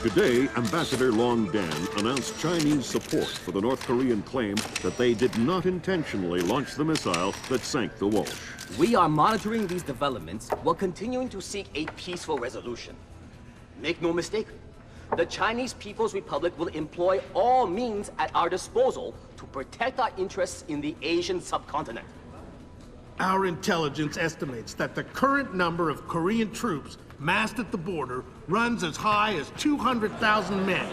Today, Ambassador Long Dan announced Chinese support for the North Korean claim that they did not intentionally launch the missile that sank the Walsh. We are monitoring these developments while continuing to seek a peaceful resolution. Make no mistake, the Chinese People's Republic will employ all means at our disposal to protect our interests in the Asian subcontinent. Our intelligence estimates that the current number of Korean troops massed at the border runs as high as 200,000 men.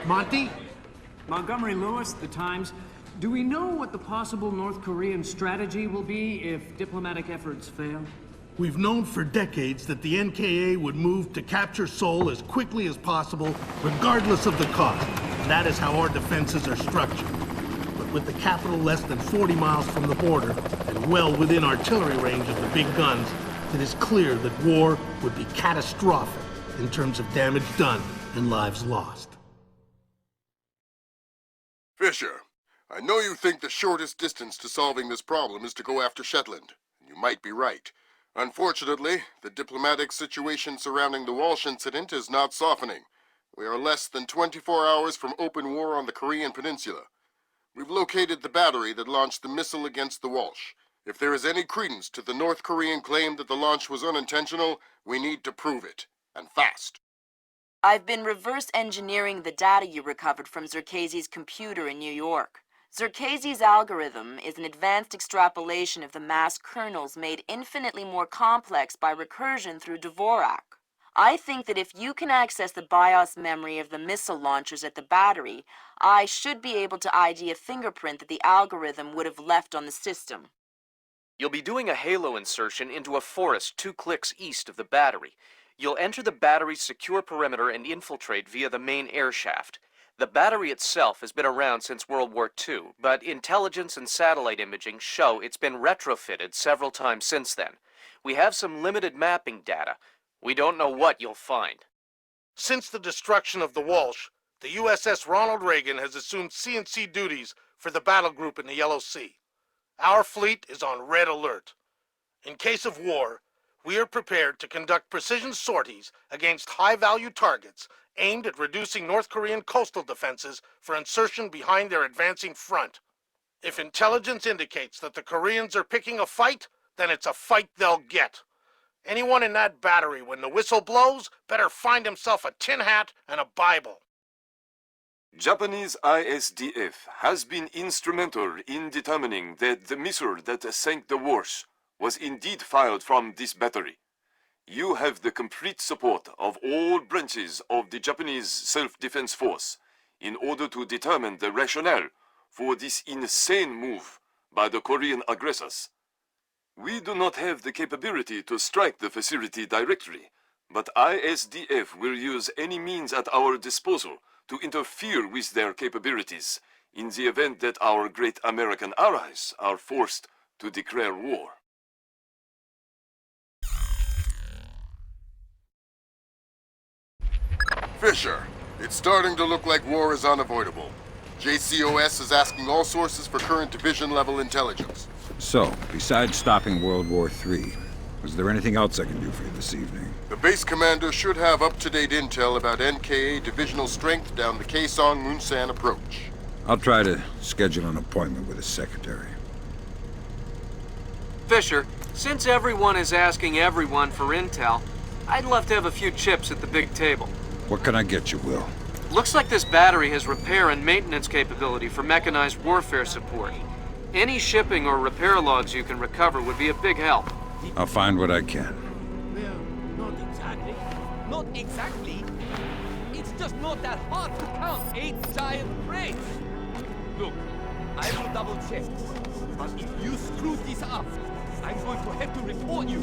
Monty? Montgomery Lewis, The Times. Do we know what the possible North Korean strategy will be if diplomatic efforts fail? We've known for decades that the NKA would move to capture Seoul as quickly as possible, regardless of the cost. That is how our defenses are structured. But with the capital less than 40 miles from the border, and well within artillery range of the big guns, it is clear that war would be catastrophic in terms of damage done and lives lost. Fisher, I know you think the shortest distance to solving this problem is to go after Shetland. You might be right. Unfortunately, the diplomatic situation surrounding the Walsh incident is not softening. We are less than 24 hours from open war on the Korean Peninsula. We've located the battery that launched the missile against the Walsh. If there is any credence to the North Korean claim that the launch was unintentional, we need to prove it, and fast. I've been reverse engineering the data you recovered from Zerkezi's computer in New York. Zerkezi's algorithm is an advanced extrapolation of the mass kernels made infinitely more complex by recursion through Dvorak. I think that if you can access the BIOS memory of the missile launchers at the battery, I should be able to ID a fingerprint that the algorithm would have left on the system. You'll be doing a halo insertion into a forest 2 clicks east of the battery. You'll enter the battery's secure perimeter and infiltrate via the main air shaft. The battery itself has been around since World War II, but intelligence and satellite imaging show it's been retrofitted several times since then. We have some limited mapping data. We don't know what you'll find. Since the destruction of the Walsh, the USS Ronald Reagan has assumed C&C duties for the battle group in the Yellow Sea. Our fleet is on red alert. In case of war, we are prepared to conduct precision sorties against high-value targets aimed at reducing North Korean coastal defenses for insertion behind their advancing front. If intelligence indicates that the Koreans are picking a fight, then it's a fight they'll get. Anyone in that battery, when the whistle blows, better find himself a tin hat and a Bible. Japanese ISDF has been instrumental in determining that the missile that sank the Walsh was indeed fired from this battery. You have the complete support of all branches of the Japanese self-defense force in order to determine the rationale for this insane move by the Korean aggressors. We do not have the capability to strike the facility directly, but ISDF will use any means at our disposal to interfere with their capabilities in the event that our great American allies are forced to declare war. Fisher, it's starting to look like war is unavoidable. JCOS is asking all sources for current division-level intelligence. So, besides stopping World War III, was there anything else I can do for you this evening? The base commander should have up-to-date intel about NKA divisional strength down the Kaesong-Munsan approach. I'll try to schedule an appointment with his secretary. Fisher, since everyone is asking everyone for intel, I'd love to have a few chips at the big table. What can I get you, Will? Looks like this battery has repair and maintenance capability for mechanized warfare support. Any shipping or repair logs you can recover would be a big help. I'll find what I can. Well, not exactly. Not exactly. It's just not that hard to count 8 giant crates. Look, I will double check. But if you screw this up, I'm going to have to report you.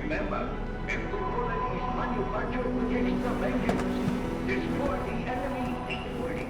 Remember, every bullet is manufactured with extra values. Destroy the enemy equally.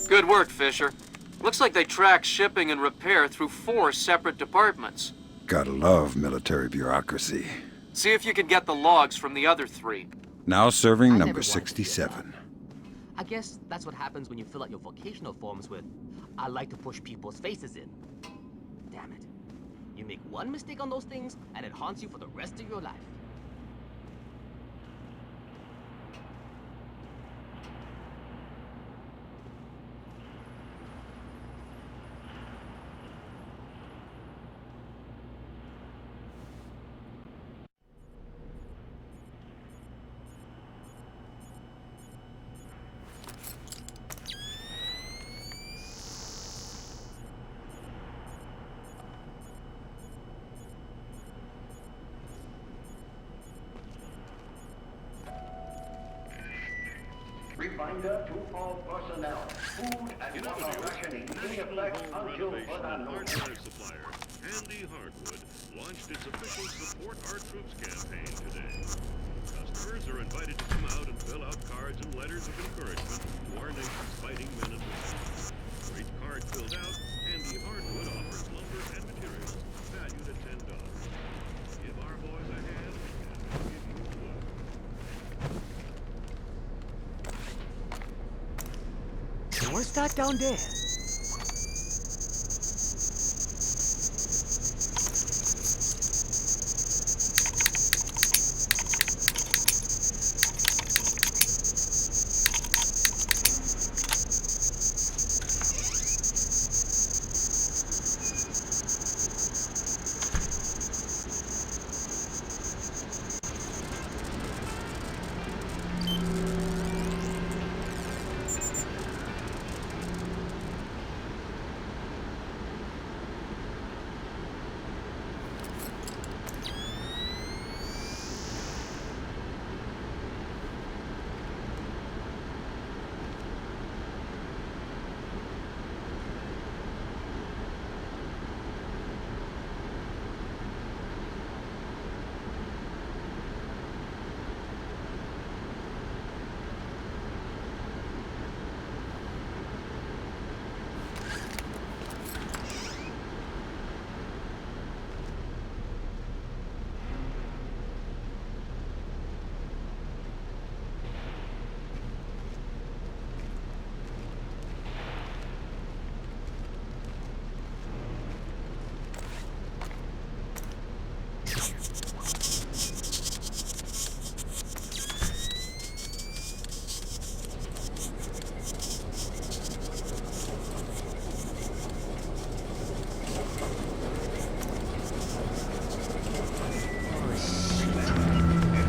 Good work, Fisher. Looks like they track shipping and repair through 4 separate departments. Gotta love military bureaucracy. See if you can get the logs from the other 3. Now serving I number never wanted to be a 67. I guess that's what happens when you fill out your vocational forms with, "I like to push people's faces in." Damn it. You make one mistake on those things, and it haunts you for the rest of your life. Reminder to all personnel, food and water rationing in effect until further notice. Hardware supplier, Handy Hardwood, launched its official Support Our Troops campaign today. Customers are invited to come out and fill out cards and letters of encouragement to our nation's fighting men and women. For each card filled out, Handy Hardwood offers lumber and materials valued at $10. Give our boys a hand, and we'll give you one. What's that down there?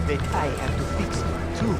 That I have to fix it too.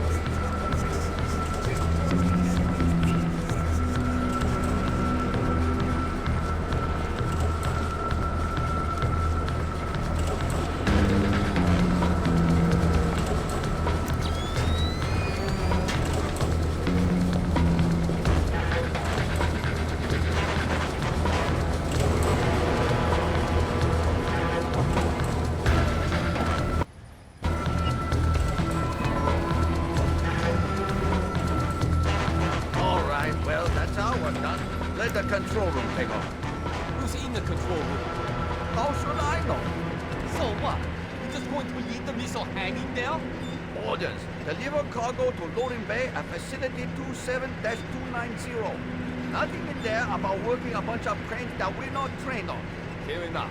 All right, well, that's our work done. Let the control room take off. Who's in the control room? How should I know? So what? You just going to leave the missile hanging there? Orders. Deliver cargo to loading bay at facility 27-290. Nothing in there about working a bunch of cranes that we're not trained on. Fair enough.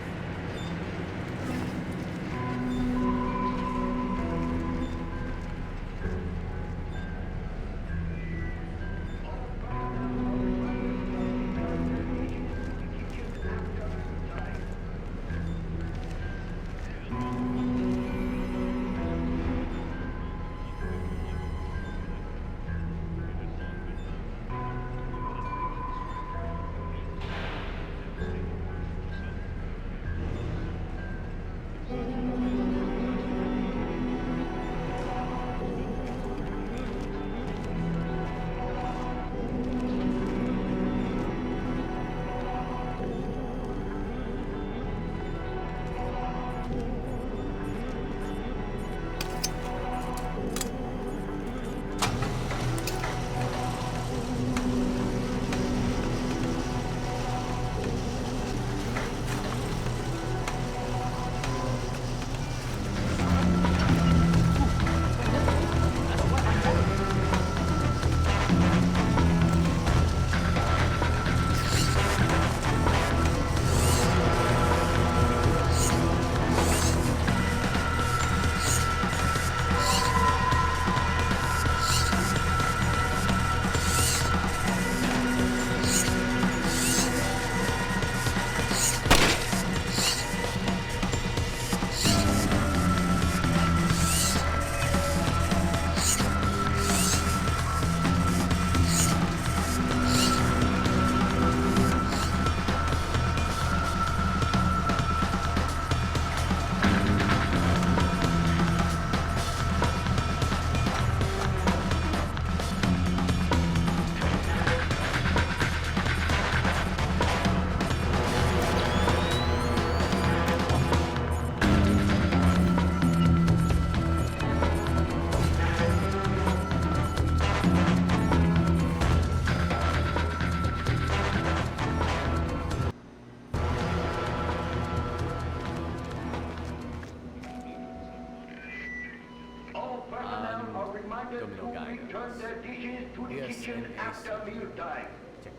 children return their dishes to the kitchen after mealtime. Check.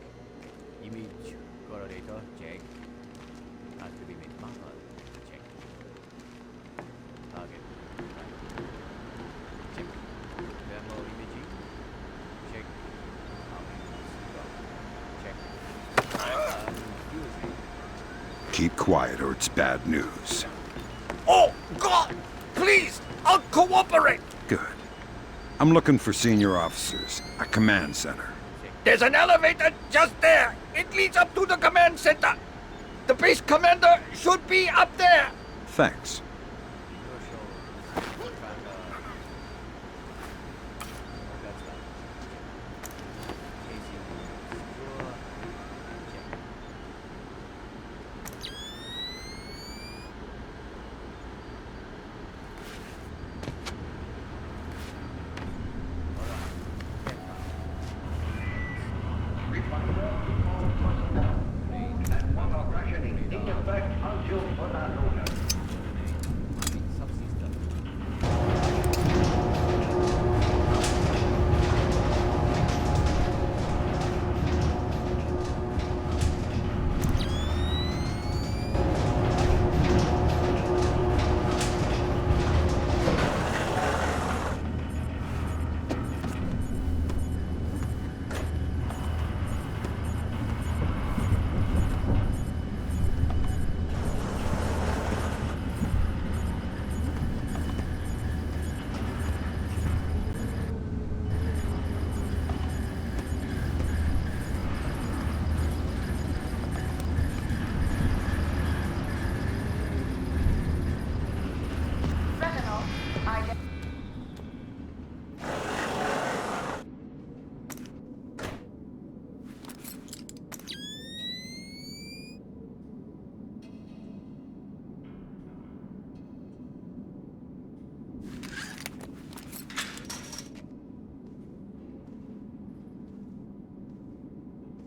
Image correlator. Check. Active image marker. Check. Target. Check. Thermal imaging. Check. Check. Using. Keep quiet or it's bad news. Oh, God! Please! I'll cooperate! Good. I'm looking for senior officers, a command center. There's an elevator just there. It leads up to the command center. The base commander should be up there. Thanks. And water rationing in effect until further notice.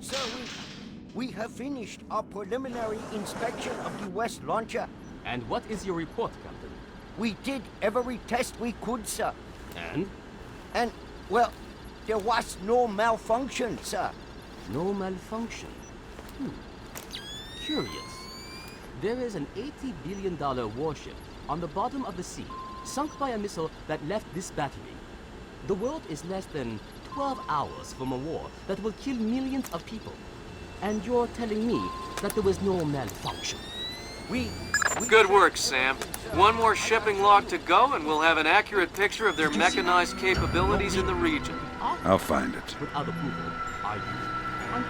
Sir, we have finished our preliminary inspection of the West launcher. And what is your report, Captain? We did every test we could, sir. And? And, well, there was no malfunction, sir. No malfunction. Curious. There is an $80 billion warship on the bottom of the sea, sunk by a missile that left this battery. The world is less than 12 hours from a war that will kill millions of people. And you're telling me that there was no malfunction? Good work, Sam. One more shipping log to go, and we'll have an accurate picture of their mechanized capabilities in the region. I'll find it. Without approval, are you? And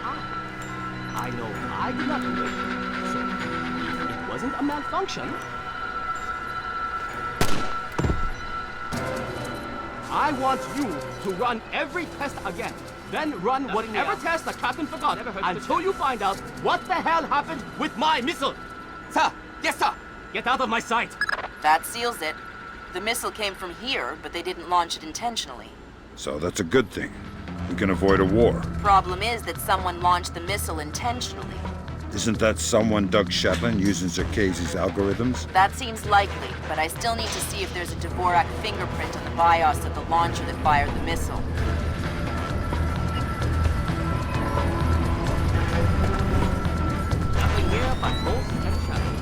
I know I did not do it. So, it wasn't a malfunction. I want you to run every test again. Then run whatever test the captain forgot until you find out what the hell happened with my missile. Sir! Yes, sir! Get out of my sight! That seals it. The missile came from here, but they didn't launch it intentionally. So that's a good thing. We can avoid a war. Problem is that someone launched the missile intentionally. Isn't that someone Doug Shetland using Zerkezi's algorithms? That seems likely, but I still need to see if there's a Dvorak fingerprint on the BIOS of the launcher that fired the missile. Nothing here but ghosts and shadows.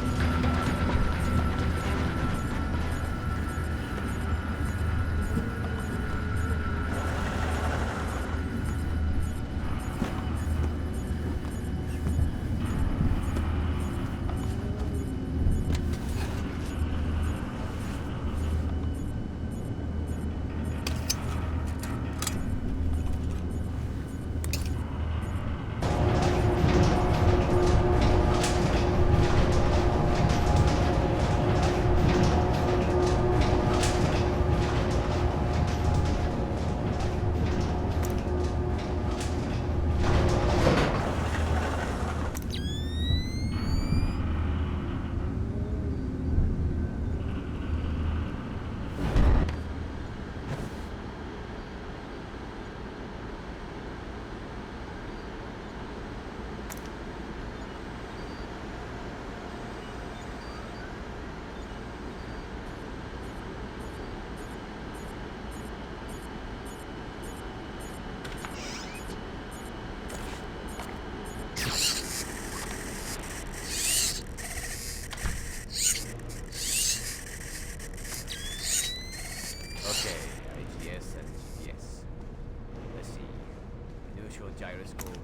gyroscope,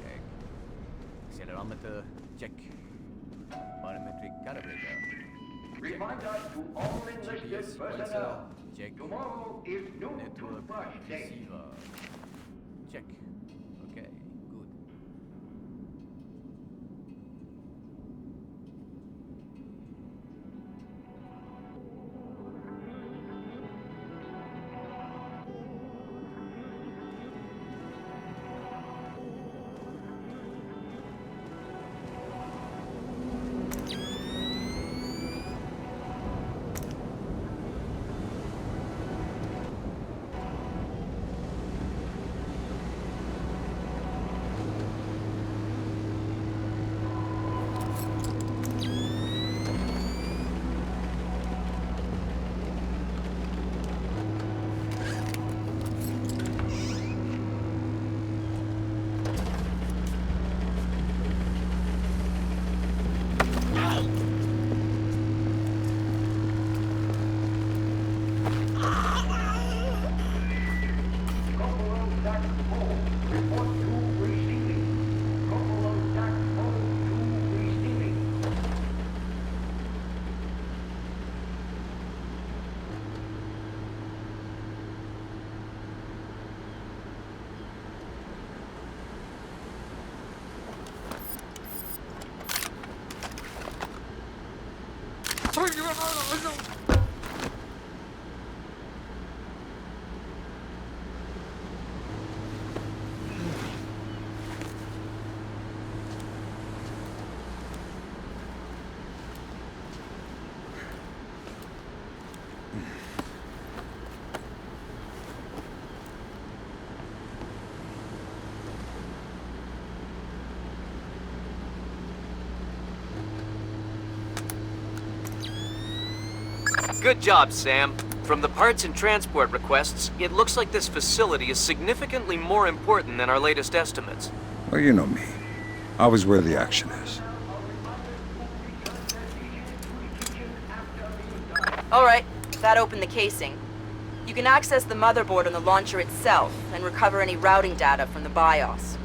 check. Accelerometer, check. Barometric calibrator. Reminder to all enlisted GPS personnel. check. Tomorrow is no Network toothbrush day. receiver. Check. Okay, good. Corporal Jack Hall, report to receiving. Corporal Jack Hall to receiving. Good job, Sam. From the parts and transport requests, it looks like this facility is significantly more important than our latest estimates. Well, you know me. Always where the action is. All right, that opened the casing. You can access the motherboard on the launcher itself and recover any routing data from the BIOS.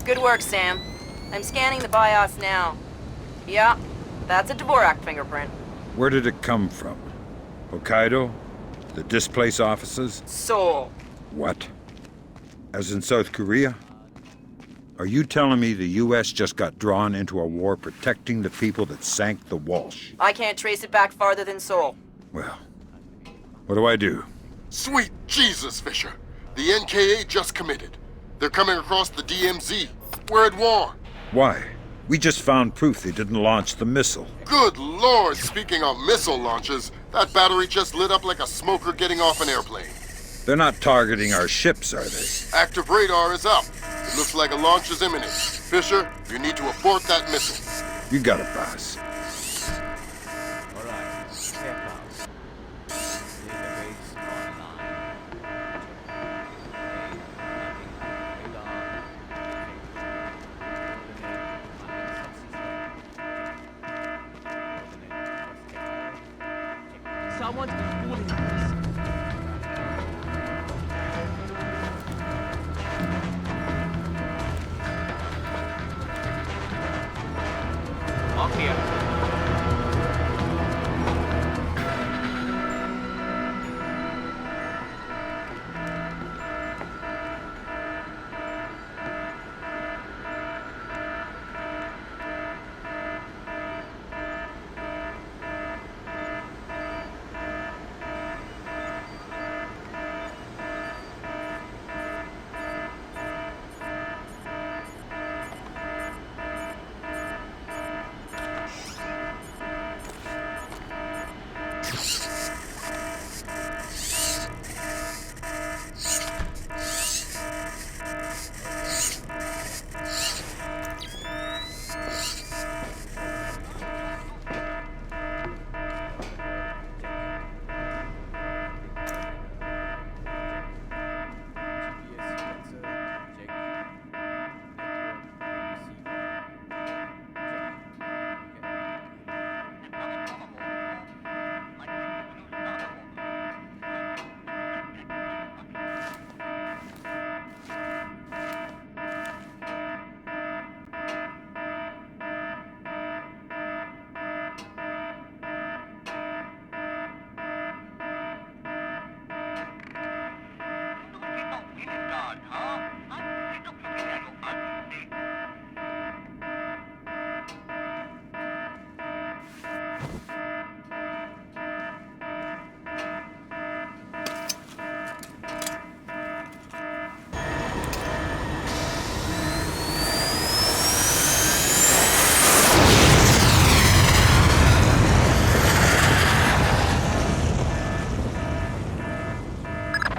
Good work, Sam. I'm scanning the BIOS now. Yeah, that's a Dvorak fingerprint. Where did it come from? Hokkaido? The displace offices? Seoul. What? As in South Korea? Are you telling me the U.S. just got drawn into a war protecting the people that sank the Walsh? I can't trace it back farther than Seoul. Well, what do I do? Sweet Jesus, Fisher. The NKA just committed. They're coming across the DMZ. We're at war. Why? We just found proof they didn't launch the missile. Good Lord, speaking of missile launches, that battery just lit up like a smoker getting off an airplane. They're not targeting our ships, are they? Active radar is up. It looks like a launch is imminent. Fisher, you need to abort that missile. You got it, boss. All right, check out. Database online. Someone's fooling us. All clear.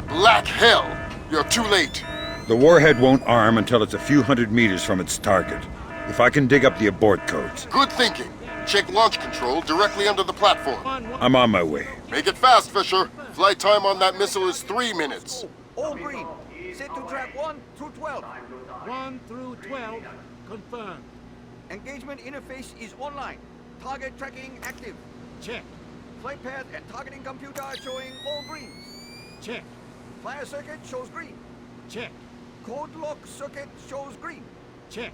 Black hell! You're too late. The warhead won't arm until it's a few hundred meters from its target. If I can dig up the abort codes. Good thinking. Check launch control directly under the platform. I'm on my way. Make it fast, Fisher. Flight time on that missile is 3 minutes. All green. Set to track 1 through 12. 1 through 12, confirmed. Engagement interface is online. Target tracking active. Check, Flight path and targeting computer showing all greens. check, Flyer circuit shows green. check, Code lock circuit shows green. check.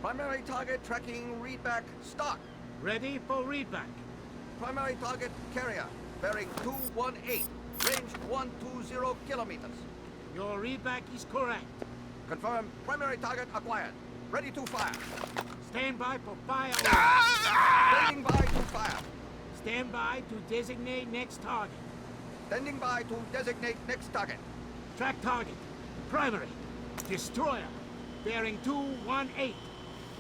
Primary target tracking readback start. Ready for readback. Primary target carrier bearing 218. Range 120 kilometers. Your readback is correct. Confirm primary target acquired. Ready to fire. Stand by for fire order. Standing by to fire. Stand by to designate next target. Standing by to designate next target. Track target. Primary. Destroyer. Bearing 218.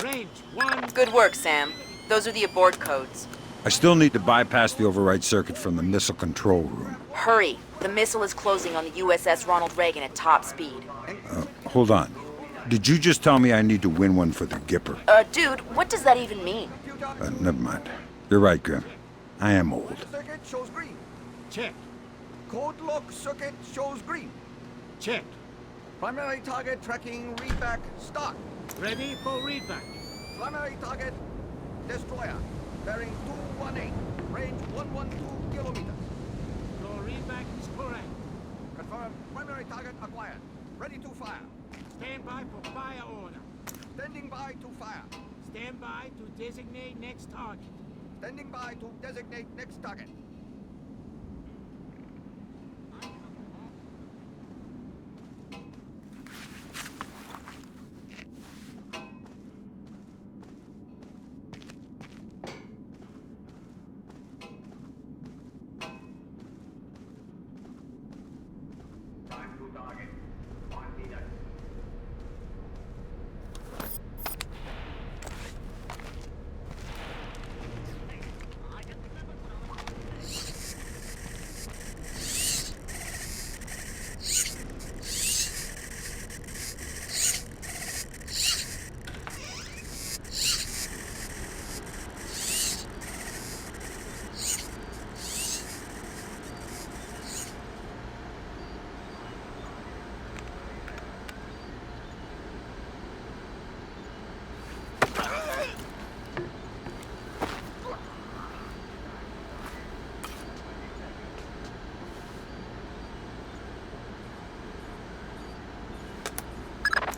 Range 1... Good work, Sam. Those are the abort codes. I still need to bypass the override circuit from the missile control room. Hurry. The missile is closing on the USS Ronald Reagan at top speed. Hold on. Did you just tell me I need to win one for the Gipper? Dude, what does that even mean? Never mind. You're right, Grim. I am old. Circuit shows green. Check, Code lock circuit shows green. check. Primary target tracking readback start. Ready for readback. Primary target destroyer bearing 218. Range 112 kilometers. Your readback is correct. Confirm primary target acquired. Ready to fire. Stand by for fire order. Standing by to fire. Stand by to designate next target. Standing by to designate next target. Time to target. 1 minute.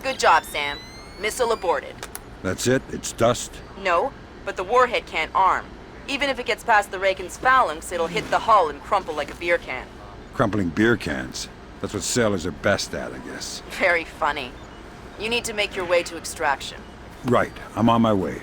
Good job, Sam. Missile aborted. That's it? It's dust? No, but the warhead can't arm. Even if it gets past the Reagan's phalanx, it'll hit the hull and crumple like a beer can. Crumpling beer cans. That's what sailors are best at, I guess. Very funny. You need to make your way to extraction. Right. I'm on my way.